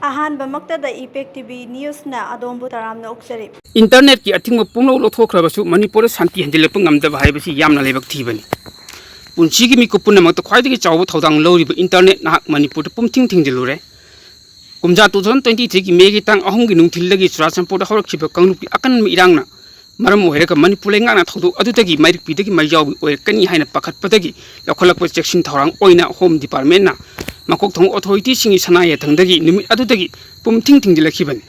ꯑꯍꯥꯟꯕꯃꯛꯇꯗ ꯏꯄꯦꯛ TV ꯅ꯭ꯌꯨꯁꯅ ꯑꯗꯣꯝꯕꯨ ꯇꯔꯥꯝꯅ ꯑꯣꯛꯆꯔꯤ꯫ ꯏꯟꯇꯔꯅꯦꯠꯀꯤ ꯑꯊꯤꯡꯕ ꯄꯨꯝꯅꯃꯛ ꯂꯧꯊꯣꯛꯈ꯭ꯔꯕꯁꯨ ꯃꯅꯤꯄꯨꯔꯗ ꯁꯥꯟꯇꯤ ꯍꯟꯖꯤꯜꯂꯛꯄ ꯉꯝꯗꯕ ꯍꯥꯏꯕꯁꯤ ꯌꯥꯝꯅ ꯂꯥꯏꯕꯛ ꯊꯤꯕꯅꯤ꯫ ꯄꯨꯟꯁꯤꯒꯤ ꯃꯤꯀꯨꯞ ꯄꯨꯝꯅꯃꯛꯇ ꯈ꯭ꯋꯥꯏꯗꯒꯤ ꯆꯥꯎꯕ ꯊꯧꯗꯥꯡ ꯂꯧꯔꯤꯕ ꯏꯟꯇꯔꯅꯦꯠ ꯅꯍꯥꯛ ꯃꯅꯤꯄꯨꯔꯗ ꯄꯨꯝꯊꯤꯡ ꯊꯤꯡꯖꯤꯜꯂꯨꯔꯦ꯫ ꯀꯨꯝꯖꯥ 2023ꯒꯤ ꯃꯦꯒꯤ ꯇꯥꯡ 3ꯒꯤ ꯅꯨꯡꯊꯤꯜꯗꯒꯤ ꯆꯨꯔꯥꯆꯥꯟꯄꯨꯔꯗ ꯍꯧꯔꯛꯈꯤꯕ ꯀꯥꯡꯂꯨꯞꯀꯤ ꯑꯀꯟꯕ ꯏꯔꯥꯡꯅ ꯃꯔꯝ ꯑꯣꯏꯔꯒ ꯃꯅꯤꯄꯨꯔ ꯂꯩꯉꯥꯛꯅ ꯊꯧꯗꯣꯛ ꯑꯗꯨꯗꯒꯤ ꯃꯥꯏꯔꯤꯛꯄꯤꯗꯒꯤ ꯃꯩꯖꯥꯎꯕꯤ ꯑꯣꯏꯔꯛꯀꯅꯤ ꯍꯥꯏꯅ ꯄꯥꯈꯠꯄꯗꯒꯤ ꯂꯧꯈꯠꯂꯛꯄ ꯆꯦꯛꯁꯤꯟ ꯊꯧꯔꯥꯡ ꯑꯣꯏꯅ ꯍꯣꯝ ꯗꯤꯄꯥꯔꯠꯃꯦꯟꯠꯅ ꯃꯀꯣꯛ ꯊꯣꯡꯕ ꯑꯣꯊꯣꯔꯤꯇꯤꯁꯤꯡꯒꯤ ꯁꯅꯥ ꯌꯥꯊꯪꯗꯒꯤ ꯅꯨꯃꯤꯠ ꯑꯗꯨꯗꯒꯤ ꯄꯨꯝꯊꯤꯡ ꯊꯤꯡꯖꯤꯜꯂꯛꯈꯤꯕꯅꯤ꯫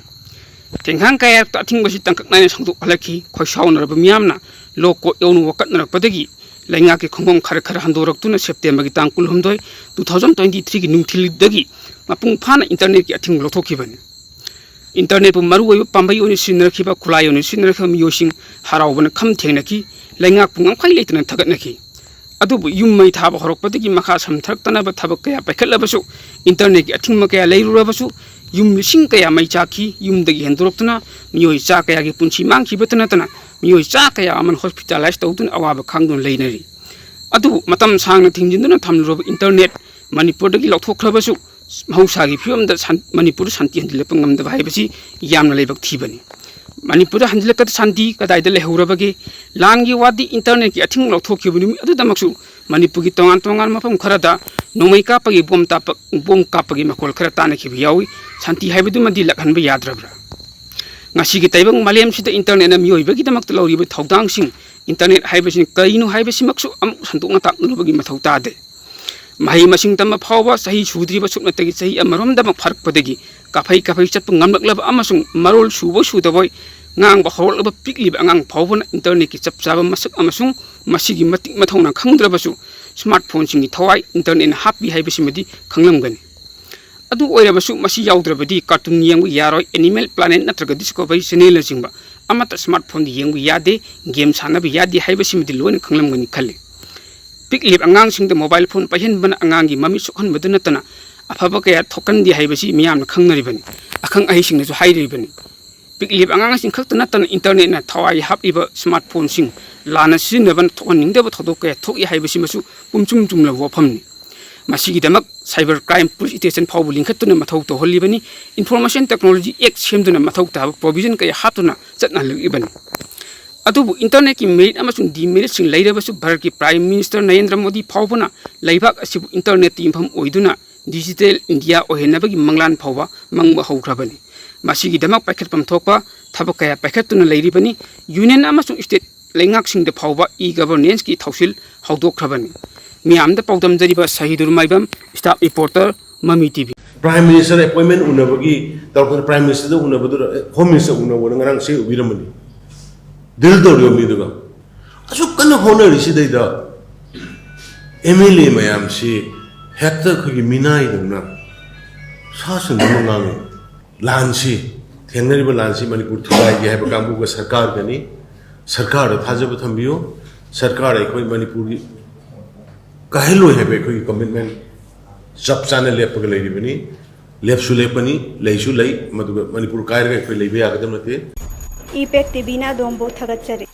ꯇꯦꯡꯍꯥꯡ ꯀꯌꯥꯔꯛꯇ ꯑꯊꯤꯡꯕꯁꯤ ꯇꯪꯀꯛ ꯅꯥꯏꯅ ꯁꯪꯗꯣꯛꯍꯜꯂꯛꯈꯤ꯫ ꯈꯣꯏꯁꯥꯎꯅꯔꯕ ꯃꯤꯌꯥꯝꯅ ꯂꯣ ꯀꯣꯔꯠ ꯌꯧꯅ ꯋꯥꯀꯠꯅꯔꯛꯄꯗꯒꯤ ꯂꯩꯉꯥꯛꯀꯤ ꯈꯣꯡꯐꯝ ꯈꯔ ꯍꯟꯗꯣꯔꯛꯇꯨꯅ ꯁꯦꯞꯇꯦꯝꯕꯔꯒꯤ ꯇꯥꯡ 12, 2023ꯒꯤ ꯅꯨꯡꯊꯤꯜꯗꯒꯤ ꯃꯄꯨꯡ ꯐꯥꯅ ꯏꯟꯇꯔꯅꯦꯠꯀꯤ ꯑꯊꯤꯡꯕ ꯂꯧꯊꯣꯛꯈꯤꯕꯅꯤ꯫ ꯏꯟꯇꯔꯅꯦꯠꯄꯨ ꯃꯔꯨꯑꯣꯏꯕ ꯄꯥꯝꯕꯩ ꯑꯣꯏꯅ ꯁꯤꯖꯤꯟꯅꯔꯛꯈꯤꯕ ꯈꯨꯠꯂꯥꯏ ꯑꯣꯏꯅ ꯁꯤꯖꯤꯟꯅꯔꯛꯈꯤꯕ ꯃꯤꯑꯣꯏꯁꯤꯡ ꯍꯔꯥꯎꯕꯅ ꯈꯝ ꯊꯦꯡꯅꯈꯤ꯫ ꯂꯩꯉꯥꯛꯄꯨ ꯉꯝꯈꯩ ꯂꯩꯇꯅ ꯊꯥꯒꯠꯅꯈꯤ꯫ ꯑꯗꯨꯕꯨ ꯌꯨꯝ ꯃꯩ ꯊꯥꯕ ꯍꯧꯔꯛꯄꯗꯒꯤ ꯃꯈꯥ ꯁꯝꯊꯔꯛꯇꯅꯕ ꯊꯕꯛ ꯀꯌꯥ ꯄꯥꯏꯈꯠꯂꯕꯁꯨ, ꯏꯟꯇꯔꯅꯦꯠꯀꯤ ꯑꯊꯤꯡꯕ ꯀꯌꯥ ꯂꯩꯔꯨꯔꯕꯁꯨ ꯌꯨꯝ ꯂꯤꯁꯤꯡ ꯀꯌꯥ ꯃꯩ ꯆꯥꯛꯈꯤ꯫ ꯌꯨꯝꯗꯒꯤ ꯍꯦꯟꯗꯣꯔꯛꯇꯨꯅ ꯃꯤꯑꯣꯏ ꯆꯥ ꯀꯌꯥꯒꯤ ꯄꯨꯟꯁꯤ ꯃꯥꯡꯈꯤꯕꯇ ꯅꯠꯇꯅ ꯃꯤꯑꯣꯏ ꯆꯥ ꯀꯌꯥ ꯑꯃꯅ ꯍꯣꯁꯄꯤꯇꯥꯂꯥꯏꯖ ꯇꯧꯗꯨꯅ ꯑꯋꯥꯕ ꯈꯥꯡꯗꯨꯅ ꯂꯩꯅꯔꯤ꯫ ꯑꯗꯨꯕꯨ ꯃꯇꯝ ꯁꯥꯡꯅ ꯊꯤꯡꯖꯤꯟꯗꯨꯅ ꯊꯝꯂꯨꯔꯕ ꯏꯟꯇꯔꯅꯦꯠ ꯃꯅꯤꯄꯨꯔꯗꯒꯤ ꯂꯧꯊꯣꯛꯈ꯭ꯔꯕꯁꯨ ꯃꯍꯧꯁꯥꯒꯤ ꯐꯤꯕꯝꯗ ꯃꯅꯤꯄꯨꯔꯗ ꯁꯥꯟꯇꯤ ꯍꯟꯖꯤꯜꯂꯛꯄ ꯉꯝꯗꯕ ꯍꯥꯏꯕꯁꯤ ꯌꯥꯝꯅ ꯂꯥꯏꯕꯛ ꯊꯤꯕꯅꯤ꯫ ꯃꯅꯤꯄꯨꯔꯗ ꯍꯟꯖꯤꯜꯂꯛꯀꯗ ꯁꯥꯟꯇꯤ ꯀꯗꯥꯏꯗ ꯂꯩꯍꯧꯔꯕꯒꯦ? ꯂꯥꯟꯒꯤ ꯋꯥꯗꯤ ꯏꯟꯇꯔꯅꯦꯠꯀꯤ ꯑꯊꯤꯡꯕ ꯂꯧꯊꯣꯛꯈꯤꯕ ꯅꯨꯃꯤꯠ ꯑꯗꯨꯗꯃꯛꯁꯨ ꯃꯅꯤꯄꯨꯔꯒꯤ ꯇꯣꯉꯥꯟ ꯇꯣꯉꯥꯟꯕ ꯃꯐꯝ ꯈꯔꯗ ꯅꯣꯡꯃꯩ ꯀꯥꯞꯄꯒꯤ ꯕꯣꯝ ꯀꯥꯞꯄꯒꯤ ꯃꯈꯣꯜ ꯈꯔ ꯇꯥꯟꯅꯈꯤꯕ ꯌꯥꯎꯏ꯫ ꯁꯥꯟꯇꯤ ꯍꯥꯏꯕꯗꯨꯃꯗꯤ ꯂꯥꯛꯍꯟꯕ ꯌꯥꯗ꯭ꯔꯕ꯭ꯔꯥ? ꯉꯁꯤꯒꯤ ꯇꯥꯏꯕꯪ ꯃꯥꯂꯦꯝꯁꯤꯗ ꯏꯟꯇꯔꯅꯦꯠꯅ ꯃꯤꯑꯣꯏꯕꯒꯤꯗꯃꯛꯇ ꯂꯧꯔꯤꯕ ꯊꯧꯗꯥꯡꯁꯤꯡ, ꯏꯟꯇꯔꯅꯦꯠ ꯍꯥꯏꯕꯁꯤꯅ ꯀꯔꯤꯅꯣ ꯍꯥꯏꯕꯁꯤꯃꯛꯁꯨ ꯑꯃꯨꯛ ꯁꯟꯗꯣꯛꯅ ꯇꯥꯛꯅꯔꯨꯕꯒꯤ ꯃꯊꯧ ꯇꯥꯗꯦ꯫ ꯃꯍꯩ ꯃꯁꯤꯡ ꯇꯝꯕ ꯐꯥꯎꯕ ꯆꯍꯤ ꯁꯨꯗ꯭ꯔꯤꯕ ꯁꯨꯞꯅꯇꯒꯤ ꯆꯍꯤ ꯑꯃꯔꯣꯝꯗꯃꯛ ꯐꯥꯔꯛꯄꯗꯒꯤ ꯀꯥꯐꯩ ꯆꯠꯄ ꯉꯝꯂꯛꯂꯕ ꯑꯃꯁꯨꯡ ꯃꯔꯣꯜ ꯁꯨꯗꯕꯣꯏ ꯉꯥꯡꯕ ꯍꯧꯔꯛꯂꯕ ꯄꯤꯛꯂꯤꯕ ꯑꯉꯥꯡ ꯐꯥꯎꯕꯅ ꯏꯟꯇꯔꯅꯦꯠꯀꯤ ꯆꯞ ꯆꯥꯕ ꯃꯁꯛ ꯑꯃꯁꯨꯡ ꯃꯁꯤꯒꯤ ꯃꯇꯤꯛ ꯃꯊꯧꯅꯥ ꯈꯪꯗ꯭ꯔꯕꯁꯨ ꯁ꯭ꯃꯥꯔꯠꯐꯣꯟꯁꯤꯡꯒꯤ ꯊꯋꯥꯏ ꯏꯟꯇꯔꯅꯦꯠꯅ ꯍꯥꯞꯄꯤ ꯍꯥꯏꯕꯁꯤꯃꯗꯤ ꯈꯪꯂꯝꯒꯅꯤ꯫ ꯑꯗꯨ ꯑꯣꯏꯔꯕꯁꯨ ꯃꯁꯤ ꯌꯥꯎꯗ꯭ꯔꯕꯗꯤ ꯀꯥꯔꯇꯨꯟ ꯌꯦꯡꯕ ꯌꯥꯔꯣꯏ, ꯑꯦꯅꯤꯃꯦꯜ ꯄ꯭ꯂꯥꯅꯦꯠ ꯅꯠꯇ꯭ꯔꯒ ꯗꯤꯁꯀꯣꯚꯔꯤ ꯆꯦꯅꯦꯜꯅꯆꯤꯡꯕ ꯑꯃꯠꯇ ꯁ꯭ꯃꯥꯔꯠꯐꯣꯟꯗ ꯌꯦꯡꯕ ꯌꯥꯗꯦ, ꯒꯦꯝ ꯁꯥꯟꯅꯕ ꯌꯥꯗꯦ ꯍꯥꯏꯕꯁꯤꯃꯗꯤ ꯂꯣꯏꯅ ꯈꯪꯂꯝꯒꯅꯤ ꯈꯜꯂꯤ꯫ ꯄꯤꯛꯂꯤꯕ ꯑꯉꯥꯡꯁꯤꯡꯗ ꯃꯣꯕꯥꯏꯜ ꯐꯣꯟ ꯄꯥꯏꯍꯟꯕꯅ ꯑꯉꯥꯡꯒꯤ ꯃꯃꯤꯠ ꯁꯣꯛꯍꯟꯕꯗ ꯅꯠꯇꯅ ꯑꯐꯕ ꯀꯌꯥ ꯊꯣꯛꯍꯟꯗꯦ ꯍꯥꯏꯕꯁꯤ ꯃꯤꯌꯥꯝꯅ ꯈꯪꯅꯔꯤꯕꯅꯤ꯫ ꯑꯈꯪ ꯑꯍꯩꯁꯤꯡꯅꯁꯨ ꯍꯥꯏꯔꯤꯕꯅꯤ꯫ ꯄꯤꯛꯂꯤꯕ ꯑꯉꯥꯡꯁꯤꯡ ꯈꯛꯇ ꯅꯠꯇꯅ ꯏꯟꯇꯔꯅꯦꯠꯅ ꯊꯋꯥꯏ ꯍꯥꯞꯂꯤꯕ ꯁ꯭ꯃꯥꯔꯠꯐꯣꯟꯁꯤꯡ ꯂꯥꯟꯅ ꯁꯤꯖꯤꯟꯅꯕꯅ ꯊꯣꯛꯍꯟꯅꯤꯡꯗꯕ ꯊꯧꯗꯣꯛ ꯀꯌꯥ ꯊꯣꯛꯏ ꯍꯥꯏꯕꯁꯤꯃꯁꯨ ꯄꯨꯝꯆꯨꯝ ꯆꯨꯝꯂꯕ ꯋꯥꯐꯝꯅꯤ꯫ ꯃꯁꯤꯒꯤꯗꯃꯛ ꯁꯥꯏꯕꯔ ꯀ꯭ꯔꯥꯏꯝ ꯄꯨꯂꯤꯁ ꯁ꯭ꯇꯦꯁꯟ ꯐꯥꯎꯕ ꯂꯤꯡꯈꯠꯇꯨꯅ ꯃꯊꯧ ꯇꯧꯍꯜꯂꯤꯕꯅꯤ꯫ ꯏꯟꯐꯣꯔꯃꯦꯁꯟ ꯇꯦꯛꯅꯣꯂꯣꯖꯤ ꯑꯦꯛट ꯁꯦꯝꯗꯨꯅ ꯃꯊꯧ ꯇꯥꯕ ꯄ꯭ꯔꯣꯚꯤꯖꯟ ꯀꯌꯥ ꯍꯥꯞꯇꯨꯅ ꯆꯠꯅꯍꯜꯂꯛꯂꯤꯕꯅꯤ꯫ ꯑꯗꯨꯕꯨ ꯏꯟꯇꯔꯅꯦꯠꯀꯤ ꯃꯦꯔꯤꯠ ꯑꯃꯁꯨꯡ ꯗꯤꯃꯦꯔꯤꯠꯁꯤꯡ ꯂꯩꯔꯕꯁꯨ ꯚꯥꯔꯠꯀꯤ ꯄ꯭ꯔꯥꯏꯝ ꯃꯤꯅꯤꯁꯇꯔ ꯅꯔꯦꯟꯗ꯭ꯔ ꯃꯣꯗꯤ ꯐꯥꯎꯕꯅ ꯂꯩꯕꯥꯛ ꯑꯁꯤꯕꯨ ꯏꯟꯇꯔꯅꯦꯠꯇ ꯌꯨꯝꯐꯝ ꯑꯣꯏꯗꯨꯅ ꯗꯤꯖꯤꯇꯦꯜ ꯏꯟꯗꯤꯌꯥ ꯑꯣꯏꯍꯟꯅꯕꯒꯤ ꯃꯪꯂꯥꯟ ꯐꯥꯎꯕ ꯃꯪꯕ ꯍꯧꯈ꯭ꯔꯕꯅꯤ꯫ ꯃꯁꯤꯒꯤꯗꯃꯛ ꯄꯥꯏꯈꯠꯐꯝ ꯊꯣꯛꯄ ꯊꯕꯛ ꯀꯌꯥ ꯄꯥꯏꯈꯠꯇꯨꯅ ꯂꯩꯔꯤꯕꯅꯤ꯫ ꯌꯨꯅꯤꯌꯟ ꯑꯃꯁꯨꯡ ꯁ꯭ꯇꯦꯠ ꯂꯩꯉꯥꯛꯁꯤꯡꯗ ꯐꯥꯎꯕ ꯏ-ꯒꯚꯔꯅꯦꯟꯁꯀꯤ ꯊꯧꯁꯤꯜ ꯍꯧꯗꯣꯛꯈ꯭ꯔꯕꯅꯤ꯫ ꯃꯤꯌꯥꯝꯗ ꯄꯥꯎꯗꯝꯖꯔꯤꯕ ꯁꯍꯤꯗꯨꯔ ꯃꯥꯏꯕꯝ, ꯁ꯭ꯇꯥꯐ ꯔꯤꯄꯣꯔꯇꯔ, ꯃꯃꯤ ꯇꯤꯚꯤ꯫ प्राइम मिनिस्टर अपॉइंटमेंट उन्नबगी तौर प्राइम मिनिस्टर उन्नबदु होम मिनिस्टर उन्नबदु ngarang se ubiramani dil doriyo miduga asu kana honori sidaida MLA mayam si hekta khogi minai dungna sasun mangang lansi thengnari ba lansi manipur thugai ge haba kambu ga sarkar gani sarkar thajaba thambiyo sarkar ai khoi manipur gi kahilo hebe khoi commitment जब चाने लेप के लेरी बनी लेप्सु लेपनी लेसु लई मधुग मणिपुर कायरगा कोई लेबे आगदम नते effect TV ना दोंबो थगच्चरी।